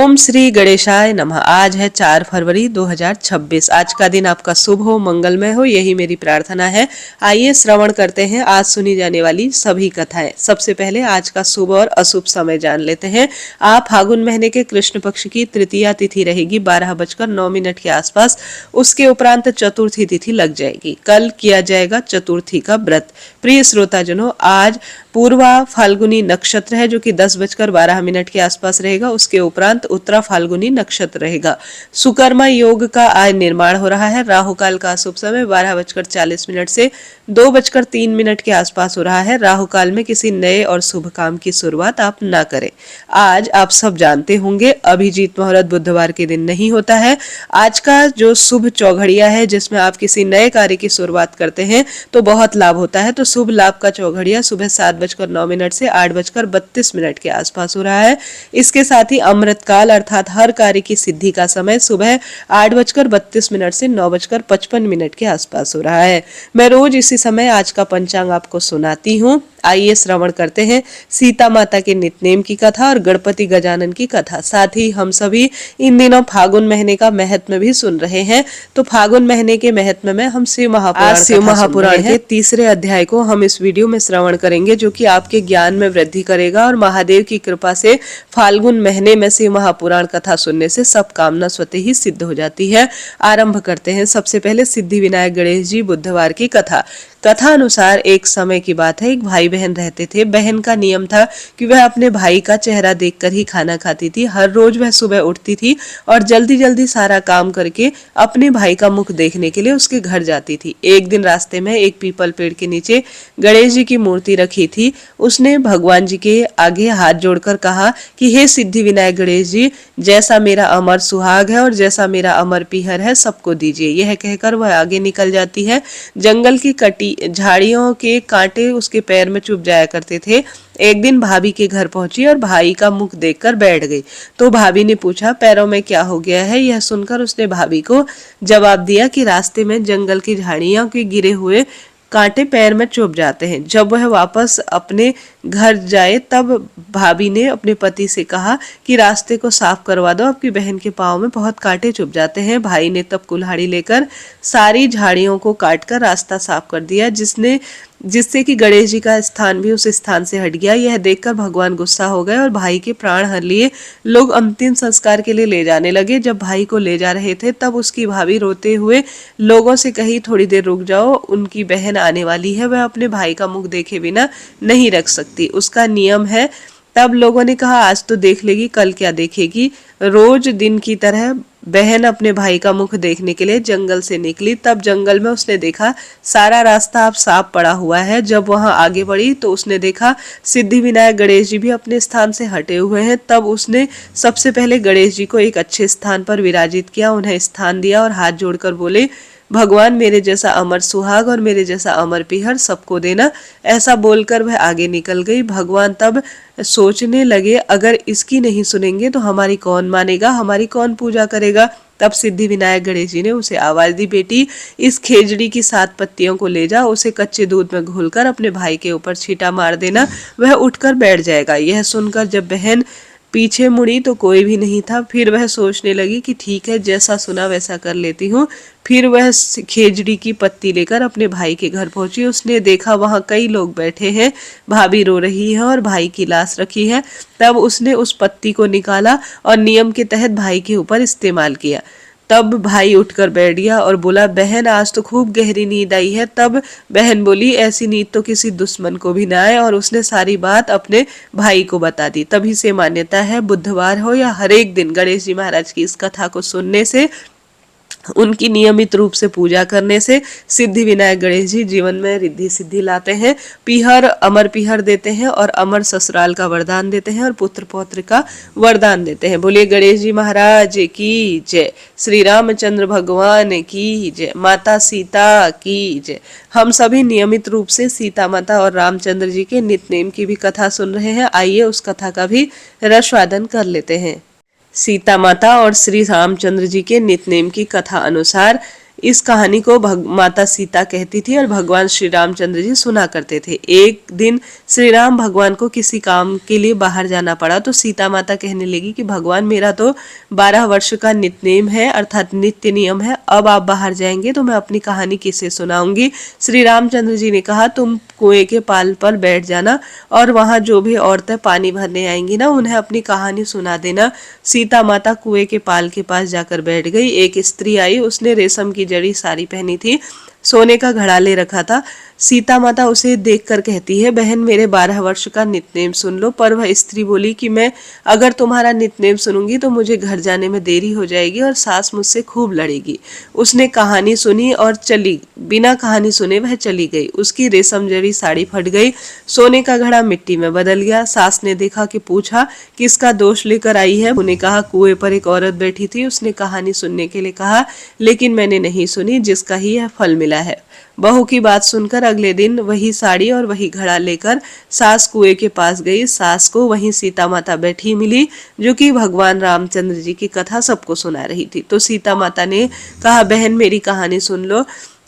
ओम श्री गणेशाय नमः। आज है 4 फरवरी 2026। आज का दिन आपका शुभ हो, मंगलमय हो, यही मेरी प्रार्थना है। आइए श्रवण करते हैं आज सुनी जाने वाली सभी कथाएं। सबसे पहले आज का शुभ और अशुभ समय जान लेते हैं। आप फागुन महीने के कृष्ण पक्ष की तृतीया तिथि रहेगी 12:09 के आसपास। उसके उपरांत चतुर्थी तिथि लग जाएगी। कल किया जाएगा चतुर्थी का व्रत। प्रिय श्रोताजनों, आज पूर्वा फाल्गुनी नक्षत्र है जो कि 10:12 के आसपास रहेगा। उसके उपरांत उत्तरा फाल्गुनी नक्षत्र रहेगा। सुकर्मा योग का आज निर्माण हो रहा है। राहु काल का शुभ समय 12:40 से 2:03 के आसपास हो रहा है। राहु काल में किसी नए और शुभ काम की शुरुआत आप ना करें। आज आप सब जानते होंगे अभिजीत मुहूर्त बुधवार के दिन नहीं होता है। आज का जो शुभ चौघड़िया है जिसमें आप किसी नए कार्य की शुरुआत करते हैं तो बहुत लाभ होता है। तो शुभ लाभ का चौघड़िया सुबह 7:09 से 8:32 के आसपास हो रहा है। इसके साथ ही अमृत काल अर्थात हर कार्य की सिद्धि का समय सुबह 8:32 से 9:55 के आसपास हो रहा है। मैं रोज इसी समय आज का पंचांग आपको सुनाती हूँ। आइए श्रवण करते हैं सीता माता के नित्यनेम की कथा और गणपति गजानन की कथा। साथ ही हम सभी इन दिनों फागुन महीने का महत्व भी सुन रहे हैं। तो फागुन महीने के महत्व में हम शिव महापुराण के तीसरे अध्याय को हम इस वीडियो में श्रवण करेंगे, जो कि आपके ज्ञान में वृद्धि करेगा और महादेव की कृपा से फाल्गुन महीने में शिव महापुराण कथा सुनने से सब कामना स्वतः ही सिद्ध हो जाती है। आरंभ करते हैं। सबसे पहले सिद्धि विनायक गणेश जी बुधवार की कथा। कथा अनुसार एक समय की बात है, एक भाई बहन रहते थे। बहन का नियम था कि वह अपने भाई का चेहरा देखकर ही खाना खाती थी। हर रोज वह सुबह उठती थी और जल्दी जल्दी सारा काम करके अपने भाई का मुख देखने के लिए उसके घर जाती थी। एक दिन रास्ते में एक पीपल पेड़ के नीचे गणेश जी की मूर्ति रखी थी। उसने भगवान जी के आगे हाथ जोड़कर कहा कि हे सिद्धि विनायक गणेश जी, जैसा मेरा अमर सुहाग है और जैसा मेरा अमर पीहर है सबको दीजिए। यह कहकर वह आगे निकल जाती है। जंगल की कटी झाड़ियों के कांटे उसके पैर में चुभ जाया करते थे। एक दिन भाभी के घर पहुंची और भाई का मुख देखकर बैठ गई। तो भाभी ने पूछा पैरों में क्या हो गया है। यह सुनकर उसने भाभी को जवाब दिया कि रास्ते में जंगल की झाड़ियों के गिरे हुए कांटे पैर में चुभ जाते हैं। जब वह वापस अपने घर जाए तब भाभी ने अपने पति से कहा कि रास्ते को साफ करवा दो, आपकी बहन के पाँव में बहुत कांटे चुभ जाते हैं। भाई ने तब कुल्हाड़ी लेकर सारी झाड़ियों को काटकर रास्ता साफ कर दिया, जिससे कि गणेश जी का स्थान भी उस स्थान से हट गया। यह देखकर भगवान गुस्सा हो गए और भाई के प्राण हर लिए। लोग अंतिम संस्कार के लिए ले जाने लगे। जब भाई को ले जा रहे थे तब उसकी भाभी रोते हुए लोगों से कही थोड़ी देर रुक जाओ, उनकी बहन आने वाली है, वह अपने भाई का मुख देखे बिना नहीं रख सकती, उसका नियम है। तब लोगों ने कहा आज तो देख लेगी, कल क्या देखेगी। रोज दिन की तरह बहन अपने भाई का मुख देखने के लिए जंगल से निकली। तब जंगल में उसने देखा सारा रास्ता अब साफ पड़ा हुआ है। जब वहां आगे बढ़ी तो उसने देखा सिद्धि विनायक गणेश जी भी अपने स्थान से हटे हुए हैं। तब उसने सबसे पहले गणेश जी को एक अच्छे स्थान पर विराजित किया, उन्हें स्थान दिया और हाथ जोड़कर बोले भगवान मेरे जैसा अमर सुहाग और मेरे जैसा अमर पीहर सबको देना। ऐसा बोलकर वह आगे निकल गई। भगवान तब सोचने लगे अगर इसकी नहीं सुनेंगे तो हमारी कौन मानेगा, हमारी कौन पूजा करेगा। तब सिद्धि विनायक गणेश जी ने उसे आवाज दी, बेटी इस खेजड़ी की 7 पत्तियों को ले जा, उसे कच्चे दूध में घोलकर अपने भाई के ऊपर छींटा मार देना, वह उठकर बैठ जाएगा। यह सुनकर जब बहन पीछे मुड़ी तो कोई भी नहीं था। फिर वह सोचने लगी कि ठीक है, जैसा सुना वैसा कर लेती हूँ। फिर वह खेजड़ी की पत्ती लेकर अपने भाई के घर पहुंची। उसने देखा वहां कई लोग बैठे हैं, भाभी रो रही है और भाई की लाश रखी है। तब उसने उस पत्ती को निकाला और नियम के तहत भाई के ऊपर इस्तेमाल किया। तब भाई उठकर बैठ गया और बोला बहन आज तो खूब गहरी नींद आई है। तब बहन बोली ऐसी नींद तो किसी दुश्मन को भी ना आए, और उसने सारी बात अपने भाई को बता दी। तभी से मान्यता है बुधवार हो या हर एक दिन गणेश जी महाराज की इस कथा को सुनने से, उनकी नियमित रूप से पूजा करने से सिद्धि विनायक गणेश जी जीवन में रिद्धि सिद्धि लाते हैं। पीहर अमर पीहर देते हैं और अमर ससुराल का वरदान देते हैं और पुत्र पौत्र का वरदान देते हैं। बोलिए गणेश जी महाराज की जय, श्री रामचंद्र भगवान की जय, माता सीता की जय। हम सभी नियमित रूप से सीता माता और रामचंद्र जी के नित्यनेम की भी कथा सुन रहे हैं। आइए उस कथा का भी रसवादन कर लेते हैं। सीता माता और श्री रामचंद्र जी के नित्यनेम की कथा अनुसार इस कहानी को माता सीता कहती थी और भगवान श्री रामचंद्र जी सुना करते थे। एक दिन श्री राम भगवान को किसी काम के लिए बाहर जाना पड़ा तो सीता माता कहने लगी कि भगवान, मेरा तो 12 वर्ष का नित्यनेम है, अर्थात नित्य नियम है, अब आप बाहर जाएंगे तो मैं अपनी कहानी किसे सुनाऊंगी। श्री रामचंद्र जी ने कहा, तुम कुएं के पाल पर बैठ जाना और वहां जो भी औरतें पानी भरने आएंगी ना, उन्हें अपनी कहानी सुना देना। सीता माता कुएं के पाल के पास जाकर बैठ गई। एक स्त्री आई, उसने रेशम की जड़ी साड़ी पहनी थी, सोने का घड़ा ले रखा था। सीता माता उसे देखकर कहती है, बहन मेरे 12 वर्ष का नित्यनेम सुन लो। पर वह स्त्री बोली कि मैं अगर तुम्हारा नित्यनेम सुनूंगी तो मुझे घर जाने में देरी हो जाएगी और सास मुझसे खूब लड़ेगी। उसने कहानी सुनी और चली, बिना कहानी सुने वह चली गई। उसकी रेशम जड़ी साड़ी फट गई, सोने का घड़ा मिट्टी में बदल गया। सास ने देखा कि पूछा, किसका दोष लेकर आई है? उन्हें कहा, कुएं पर एक औरत बैठी थी, उसने कहानी सुनने के लिए कहा, लेकिन मैंने नहीं सुनी, जिसका ही यह फल मिला है। बहू की बात सुनकर अगले दिन वही साड़ी और वही घड़ा लेकर सास कुएं के पास गई। सास को वहीं सीता माता बैठी मिली, जो कि भगवान रामचंद्र जी की कथा सबको सुना रही थी। तो सीता माता ने कहा, बहन मेरी कहानी सुन लो।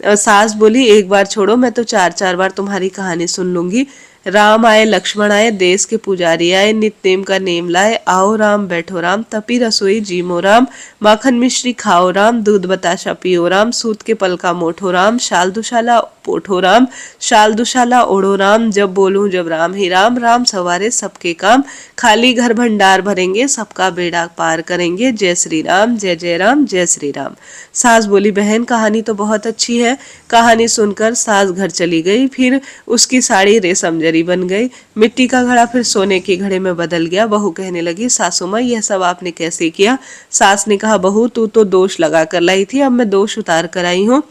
सास बोली, एक बार छोड़ो, मैं तो 4-4 बार तुम्हारी कहानी सुन लूंगी। राम आए लक्ष्मण आए, देश के पुजारी आए, नित्यनेम का नेम लाए, आओ राम बैठो राम, तपी रसोई जीमो राम, माखन मिश्री खाओ राम, दूध बताशा पियो राम, सूत के पल का मोठो राम, शाल दुशाला पोठो राम, शाल दुशाला ओढ़ो राम, जब बोलूं जब राम ही राम, राम सवारे सबके काम, खाली घर भंडार भरेंगे, सबका बेड़ा पार करेंगे, जय श्री राम जय जय राम जय श्री राम। सास बोली, बहन कहानी तो बहुत अच्छी है। कहानी सुनकर सास घर चली गई। फिर उसकी साड़ी रेशम जरी बन गई, मिट्टी का घड़ा फिर सोने के घड़े में बदल गया। बहू कहने लगी, सासू माँ यह सब आपने कैसे किया? सास ने कहा, बहू तू तो दोष लगा कर लाई थी, अब मैं दोष उतार कर आई हूँ।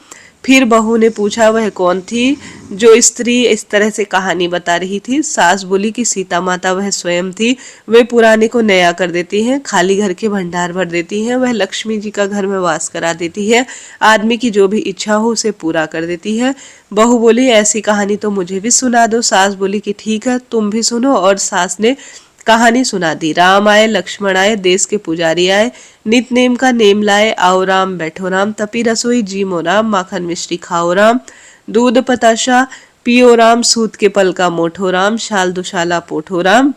फिर बहू ने पूछा, वह कौन थी जो स्त्री इस तरह से कहानी बता रही थी? सास बोली कि सीता माता वह स्वयं थी। वे पुराने को नया कर देती हैं, खाली घर के भंडार भर देती हैं, वह लक्ष्मी जी का घर में वास करा देती है, आदमी की जो भी इच्छा हो उसे पूरा कर देती है। बहू बोली, ऐसी कहानी तो मुझे भी सुना दो। सास बोली कि ठीक है, तुम भी सुनो। और सास ने कहानी सुना दी। राम आए लक्ष्मण आए, देश के पुजारी आए, नित्यनेम का नेम लाए, आओ राम बैठो राम, तपी रसोई जीमो राम, माखन मिश्री खाओ राम, दूध पताशा पियो राम, सूत के पल का मोठो राम, शाल दुशाला पोठो राम,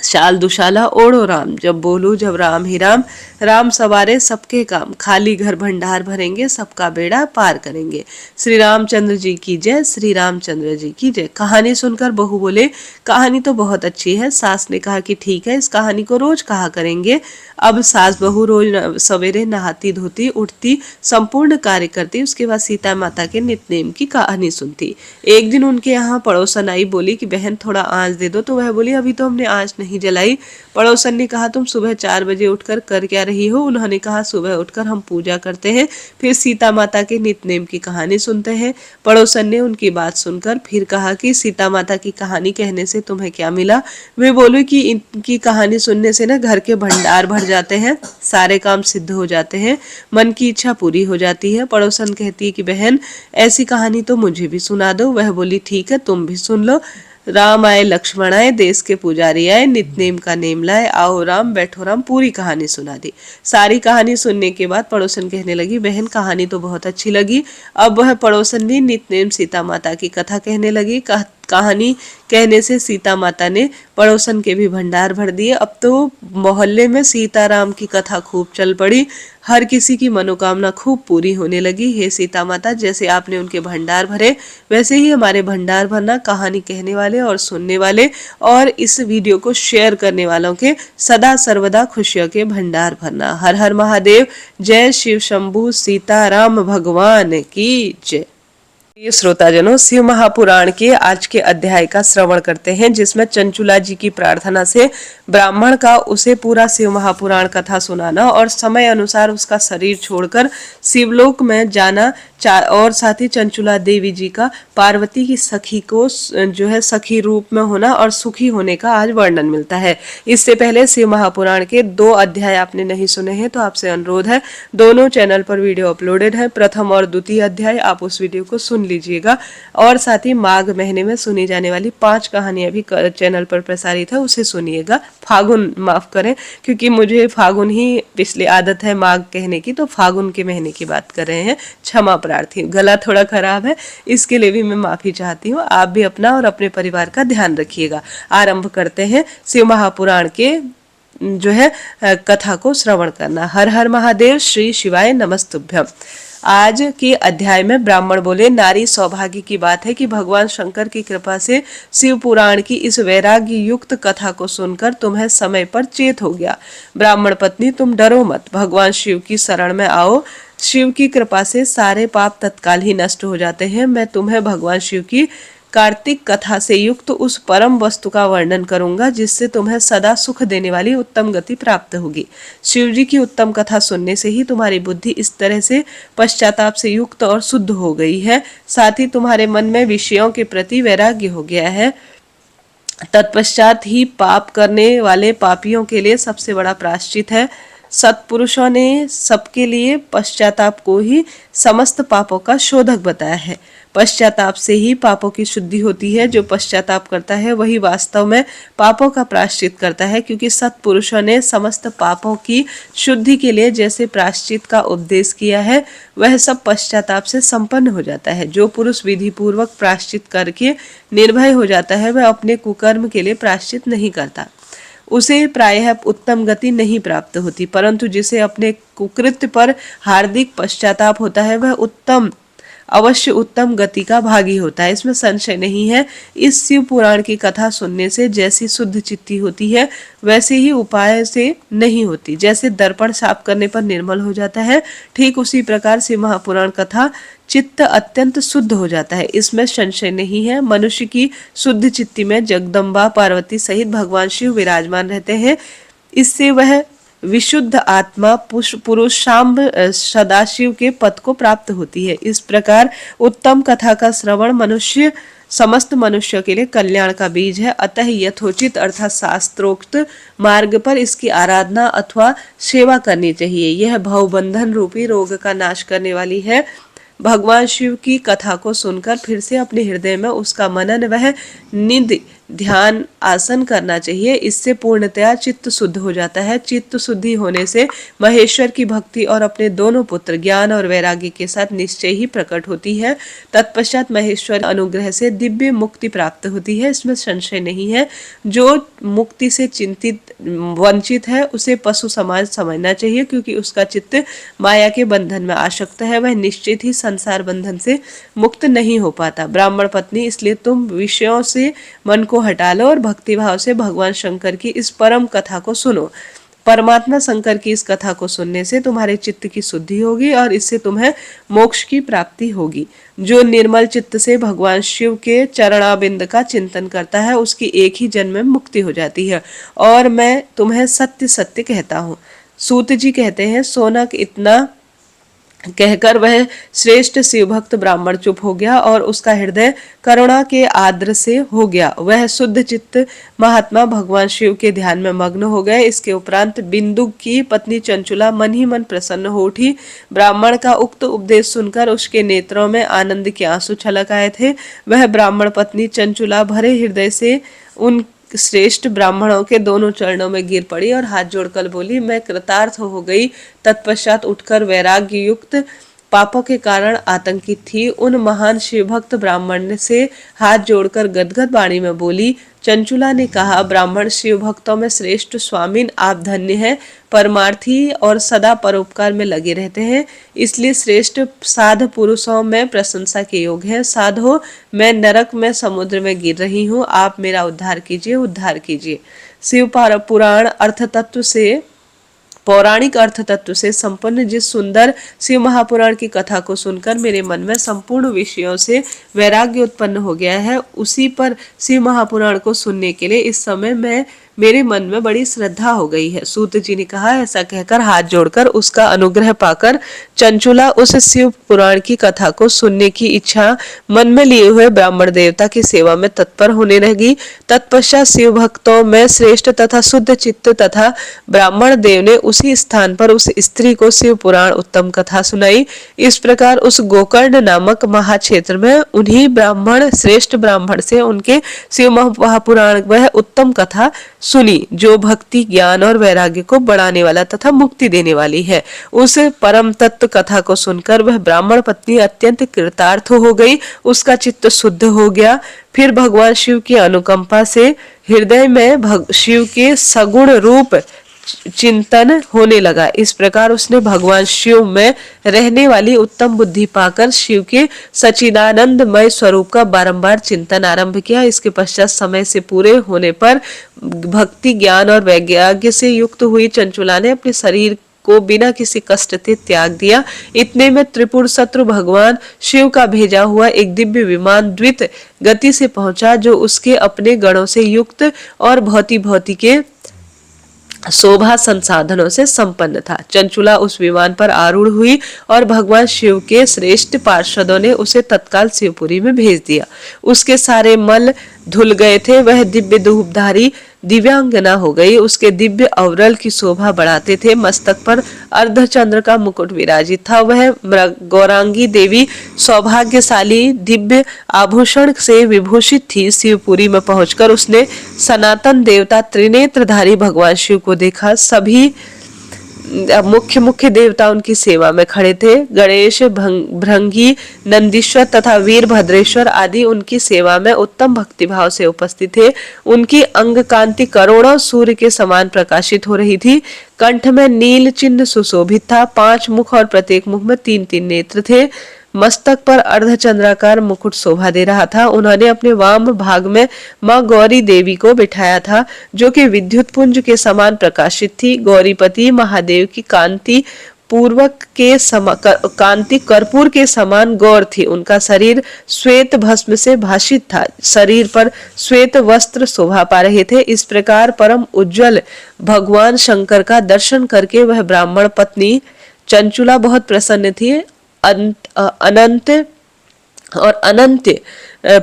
शाल दुशाला ओढ़ो राम, जब बोलू जब राम ही राम, राम सवारे सबके काम, खाली घर भंडार भरेंगे, सबका बेड़ा पार करेंगे। श्री रामचंद्र जी की जय, श्री रामचंद्र जी की जय। कहानी सुनकर बहू बोले, कहानी तो बहुत अच्छी है। सास ने कहा कि ठीक है, इस कहानी को रोज कहा करेंगे। अब सास बहू रोज सवेरे नहाती धोती उठती, संपूर्ण कार्य करती, उसके बाद सीता माता के नित्यनेम की कहानी सुनती। एक दिन उनके यहाँ पड़ोसन आई, बोली कि बहन थोड़ा आँच दे दो। तो वह बोली, अभी तो हमने आँच नहीं जलाई। पड़ोसन ने कहा, तुम सुबह 4 बजे उठकर कर क्या रही हो? उन्होंने कहा, सुबह उठकर हम पूजा करते हैं, फिर सीता माता के नित्यनेम की कहानी सुनते हैं। पड़ोसन ने उनकी बात सुनकर फिर कहा कि सीता माता की कहानी कहने से तुम्हें क्या मिला? वे बोले कि इनकी कहानी सुनने से ना घर के भंडार भर जाते हैं, सारे काम सिद्ध हो जाते हैं, मन की इच्छा पूरी हो जाती है। पड़ोसन कहती है कि बहन ऐसी कहानी तो मुझे भी सुना दो। वह बोली, ठीक है, तुम भी सुन लो। राम आए लक्ष्मण आए, देश के पुजारी आए, नित्यनेम का नेम लाए, आओ राम बैठो राम, पूरी कहानी सुना दी। सारी कहानी सुनने के बाद पड़ोसन कहने लगी, बहन कहानी तो बहुत अच्छी लगी। अब वह पड़ोसन भी नित्यनेम सीता माता की कथा कहने लगी। कहानी कहने से सीता माता ने पड़ोसन के भी भंडार भर दिए। अब तो मोहल्ले में सीताराम की कथा खूब चल पड़ी, हर किसी की मनोकामना खूब पूरी होने लगी। हे सीता माता, जैसे आपने उनके भंडार भरे, वैसे ही हमारे भंडार भरना। कहानी कहने वाले और सुनने वाले और इस वीडियो को शेयर करने वालों के सदा सर्वदा खुशियों के भंडार भरना। हर हर महादेव, जय शिव शंभु सीताराम भगवान की जय। ये श्रोताजनों, शिव महापुराण के आज के अध्याय का श्रवण करते हैं, जिसमें चंचुला जी की प्रार्थना से ब्राह्मण का उसे पूरा शिव महापुराण कथा सुनाना और समय अनुसार उसका शरीर छोड़कर शिवलोक में जाना, और साथ ही चंचुला देवी जी का पार्वती की सखी को जो है सखी रूप में होना और सुखी होने का आज वर्णन मिलता है। इससे पहले शिव महापुराण के 2 अध्याय आपने नहीं सुने हैं तो आपसे अनुरोध है, दोनों चैनल पर वीडियो अपलोडेड है। प्रथम और द्वितीय अध्याय आप उस वीडियो को सुन लीजिएगा। और साथ ही माघ महीने में सुनी जाने वाली 5 कहानियां भी चैनल पर प्रसारित है, उसे सुनिएगा। फागुन माफ करें, क्योंकि मुझे फागुन ही पिछले आदत है माघ कहने की, तो फागुन के महीने की बात कर रहे हैं। क्षमा प्रार्थी, गला थोड़ा खराब है, इसके लिए भी मैं माफी चाहती हूँ। आप भी अपना और अपने परिवार का ध्यान रखिएगा। आरंभ करते हैं शिव महापुराण के जो है कथा को श्रवण करना। हर हर महादेव, श्री शिवाय नमस्तुभ्यम। आज के अध्याय में ब्राह्मण बोले, नारी सौभाग्य की बात है कि भगवान शंकर की कृपा से शिव पुराण की इस वैराग्य युक्त कथा को सुनकर तुम्हें समय पर चेत हो गया। ब्राह्मण पत्नी, तुम डरो मत, भगवान शिव की शरण में आओ। शिव की कृपा से सारे पाप तत्काल ही नष्ट हो जाते हैं। मैं तुम्हें भगवान शिव की कार्तिक कथा से युक्त उस परम वस्तु का वर्णन करूंगा जिससे तुम्हें सदा सुख देने वाली उत्तम गति प्राप्त होगी। शिव जी की उत्तम कथा सुनने से ही तुम्हारी बुद्धि इस तरह से पश्चाताप से युक्त और शुद्ध हो गई है, साथ ही तुम्हारे मन में विषयों के प्रति वैराग्य हो गया है। तत्पश्चात ही पाप करने वाले पापियों के लिए सबसे बड़ा प्रायश्चित है। सत्पुरुषों ने सबके लिए पश्चाताप को ही समस्त पापों का शोधक बताया है। पश्चाताप से ही पापों की शुद्धि होती है। जो पश्चाताप करता है वही वास्तव में पापों का प्रायश्चित करता है, क्योंकि सत्पुरुषों ने समस्त पापों की शुद्धि के लिए जैसे प्रायश्चित का उपदेश किया है, वह सब पश्चाताप से संपन्न हो जाता है। जो पुरुष विधि पूर्वक प्रायश्चित करके निर्भय हो जाता है, वह अपने कुकर्म के लिए प्रायश्चित नहीं करता। उसे प्रायः उत्तम गति नहीं प्राप्त होती, परंतु जिसे अपने कुकृत्य पर हार्दिक पश्चाताप होता है, वह अवश्य उत्तम गति का भागी होता है, इसमें संशय नहीं है। इस शिव पुराण की कथा सुनने से जैसी शुद्ध चित्ती होती है, वैसे ही उपाय से नहीं होती। जैसे दर्पण साफ करने पर निर्मल हो जाता है, ठीक उसी प्रकार शिव महापुराण कथा चित्त अत्यंत शुद्ध हो जाता है, इसमें संशय नहीं है। मनुष्य की शुद्ध चित्ती में जगदम्बा पार्वती सहित भगवान शिव विराजमान रहते हैं। इससे वह विशुद्ध आत्मा पुरुष शाम्ब सदाशिव के पद को प्राप्त होती है। इस प्रकार उत्तम कथा का श्रवण समस्त मनुष्य के लिए कल्याण का बीज है। अतः यथोचित अर्थात शास्त्रोक्त मार्ग पर इसकी आराधना अथवा सेवा करनी चाहिए। यह भवबंधन रूपी रोग का नाश करने वाली है। भगवान शिव की कथा को सुनकर फिर से अपने हृदय में उसका मनन वह निधि ध्यान आसन करना चाहिए। इससे पूर्णतया चित्त शुद्ध हो जाता है। चित्त शुद्धि होने से महेश्वर की भक्ति और अपने दोनों पुत्र ज्ञान और वैराग्य के साथ निश्चय ही प्रकट होती है। तत्पश्चात महेश्वर अनुग्रह से दिव्य मुक्ति प्राप्त होती है, इसमें संशय नहीं है। जो मुक्ति से वंचित है उसे पशु समाज समझना चाहिए, क्योंकि उसका चित्त माया के बंधन में आसक्त है, वह निश्चित ही संसार बंधन से मुक्त नहीं हो पाता। ब्राह्मण पत्नी, इसलिए तुम विषयों से मन को हटा लो और भक्तिभाव से भगवान शंकर की इस परम कथा को सुनो। परमात्मा शंकर की इस कथा को सुनने से तुम्हारे चित्त की शुद्धि होगी और इससे तुम्हें मोक्ष की प्राप्ति होगी। जो निर्मल चित्त से भगवान शिव के चरणाबिंद का चिंतन करता है, उसकी एक ही जन्म में मुक्ति हो जाती है। और मैं तुम्हें सत्य सत्य कहता हूँ। सूत जी कहते हैं, सोनक इतना कहकर वह श्रेष्ठ शिव भक्त ब्राह्मण चुप हो गया और उसका हृदय करुणा के आद्र से हो गया। वह शुद्ध चित्त महात्मा भगवान शिव के ध्यान में मग्न हो गए। इसके उपरांत बिंदु की पत्नी चंचुला मन ही मन प्रसन्न हो उठी। ब्राह्मण का उक्त उपदेश सुनकर उसके नेत्रों में आनंद के आंसू छलक आए थे। वह ब्राह्मण पत्नी चंचुला भरे हृदय से उन श्रेष्ठ ब्राह्मणों के दोनों चरणों में गिर पड़ी और हाथ जोड़कर बोली, मैं कृतार्थ हो गई। तत्पश्चात उठकर वैराग्य युक्त पापों के कारण आतंकित थी उन महान शिव भक्त ब्राह्मण से हाथ जोड़कर गदगद वाणी में बोली। चंचुला ने कहा, ब्राह्मण शिव भक्तों में श्रेष्ठ स्वामिन, आप धन्य हैं, परमार्थी और सदा परोपकार में लगे रहते हैं, इसलिए श्रेष्ठ साध पुरुषों में प्रशंसा के योग है। साधो, मैं नरक में समुद्र में गिर रही हूँ, आप मेरा उद्धार कीजिए, उद्धार कीजिए। शिव पुराण अर्थ तत्व से पौराणिक अर्थ तत्व से संपन्न जिस सुंदर शिव महापुराण की कथा को सुनकर मेरे मन में संपूर्ण विषयों से वैराग्य उत्पन्न हो गया है, उसी पर शिव महापुराण को सुनने के लिए इस समय मैं मेरे मन में बड़ी श्रद्धा हो गई है। सूत जी ने कहा। ऐसा कहकर हाथ जोड़कर उसका अनुग्रह पाकर चंचुला उस शिव पुराण की कथा को सुनने की इच्छा मन में लिए हुए ब्राह्मण देवता की सेवा में तत्पर होने लगी। तत्पश्चात शिव भक्तों में श्रेष्ठ तथा शुद्ध चित्त तथा ब्राह्मण देव ने उसी स्थान पर उस स्त्री को शिव पुराण उत्तम कथा सुनाई। इस प्रकार उस गोकर्ण नामक महाक्षेत्र में उन्हीं ब्राह्मण श्रेष्ठ ब्राह्मण से उनके शिव महापुराण वह उत्तम कथा सुनी जो भक्ति ज्ञान और वैराग्य को बढ़ाने वाला तथा मुक्ति देने वाली है। उस परम तत्व कथा को सुनकर वह ब्राह्मण पत्नी अत्यंत कृतार्थ हो गई। उसका चित्त शुद्ध हो गया। फिर भगवान शिव की अनुकंपा से हृदय में शिव के सगुण रूप चिंतन होने लगा। इस प्रकार उसने भगवान शिव में रहने वाली उत्तम बुद्धि पाकर शिव के सच्चिदानंदमय स्वरूप का बारंबार चिंतन आरंभ किया। इसके पश्चात समय से पूरे होने पर भक्ति ज्ञान और वैराग्य से युक्त हुई चंचुला ने अपने शरीर को बिना किसी कष्ट के त्याग दिया। इतने में त्रिपुर शत्रु भगवान शिव का भेजा हुआ एक दिव्य विमान द्वित गति से पहुंचा जो उसके अपने गणों से युक्त और भौति के शोभा संसाधनों से संपन्न था। चंचुला उस विमान पर आरूढ़ हुई और भगवान शिव के श्रेष्ठ पार्षदों ने उसे तत्काल शिवपुरी में भेज दिया। उसके सारे मल धुल गए थे। वह दिव्य धूपधारी दिव्यांगना हो गई। उसके दिव्य अवरल की शोभा बढ़ाते थे। मस्तक पर अर्धचंद्र का मुकुट विराजित था। वह गौरांगी देवी सौभाग्यशाली दिव्य आभूषण से विभूषित थी। शिवपुरी में पहुंचकर उसने सनातन देवता त्रिनेत्रधारी भगवान शिव को देखा। सभी मुख्य देवता उनकी सेवा में खड़े थे। गणेश भृंगी नंदीश्वर तथा वीरभद्रेश्वर आदि उनकी सेवा में उत्तम भक्तिभाव से उपस्थित थे। उनकी अंग कांति करोड़ों सूर्य के समान प्रकाशित हो रही थी। कंठ में नील चिन्ह सुशोभित था। 5 मुख और प्रत्येक मुख में 3-3 नेत्र थे। मस्तक पर अर्धचंद्राकार मुकुट शोभा दे रहा था। उन्होंने अपने वाम भाग में मां गौरी देवी को बिठाया था जो कि विद्युत पुंज के समान प्रकाशित थी। गौरीपति महादेव की कांति कांति कर्पूर के समान गौर थी। उनका शरीर श्वेत भस्म से भासित था। शरीर पर श्वेत वस्त्र शोभा पा रहे थे। इस प्रकार परम उज्जवल भगवान शंकर का दर्शन करके वह ब्राह्मण पत्नी चंचुला बहुत प्रसन्न थी। अनंत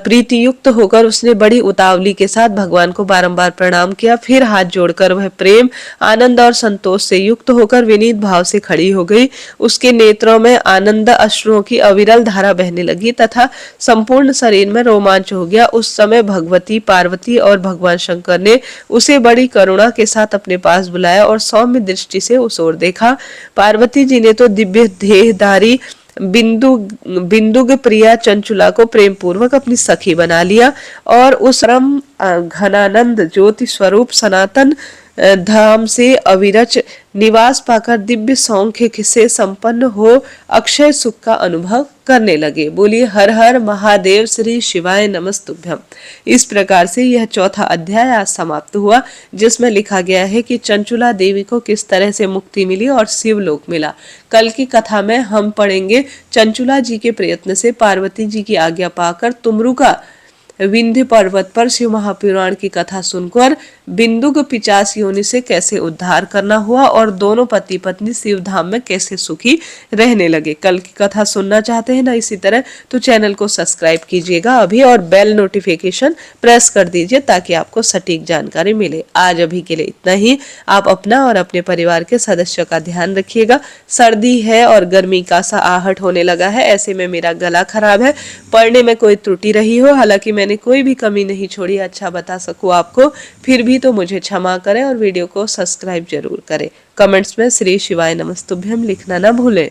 प्रीति युक्त होकर उसने बड़ी उतावली के साथ भगवान को बारंबार प्रणाम किया। फिर हाथ जोड़कर वह प्रेम आनंद और संतोष से युक्त होकर विनीत भाव से खड़ी हो गई। उसके नेत्रों में आनंद अश्रुओं की अविरल धारा बहने लगी तथा संपूर्ण शरीर में रोमांच हो गया। उस समय भगवती पार्वती और भगवान शंकर ने उसे बड़ी करुणा के साथ अपने पास बुलाया और सौम्य दृष्टि से उस ओर देखा। पार्वती जी ने तो दिव्य देहधारी बिंदुग प्रिया चंचुला को प्रेम पूर्वक अपनी सखी बना लिया और उस परम घनानंद ज्योति स्वरूप सनातन धाम से अविरच निवास पाकर दिव्य सौख्य से संपन्न हो अक्षय सुख का अनुभव करने लगे। बोलिए हर हर महादेव श्री शिवाय नमस्तुभ्यम। इस प्रकार से यह चौथा अध्याय आज समाप्त हुआ जिसमें लिखा गया है कि चंचुला देवी को किस तरह से मुक्ति मिली और शिवलोक मिला। कल की कथा में हम पढ़ेंगे चंचुला जी के प्रयत्न से पार्वती जी की आज्ञा पाकर तुमरुका विंध्य पर्वत पर शिव महापुराण की कथा सुनकर बिंदुक पिचास योनि से कैसे उद्धार करना हुआ और दोनों पति पत्नी शिव धाम में कैसे सुखी रहने लगे। कल की कथा सुनना चाहते हैं ना इसी तरह तो चैनल को सब्सक्राइब कीजिएगा अभी और बेल नोटिफिकेशन प्रेस कर दीजिए ताकि आपको सटीक जानकारी मिले। आज अभी के लिए इतना ही। आप अपना और अपने परिवार के सदस्यों का ध्यान रखिएगा। सर्दी है और गर्मी का सा आहट होने लगा है। ऐसे में मेरा गला खराब है। पढ़ने में कोई त्रुटि रही हो, हालांकि मैंने कोई भी कमी नहीं छोड़ी, अच्छा बता सकूं आपको, फिर भी तो मुझे क्षमा करें और वीडियो को सब्सक्राइब जरूर करें। कमेंट्स में श्री शिवाय नमस्तुभ्यम लिखना ना भूलें।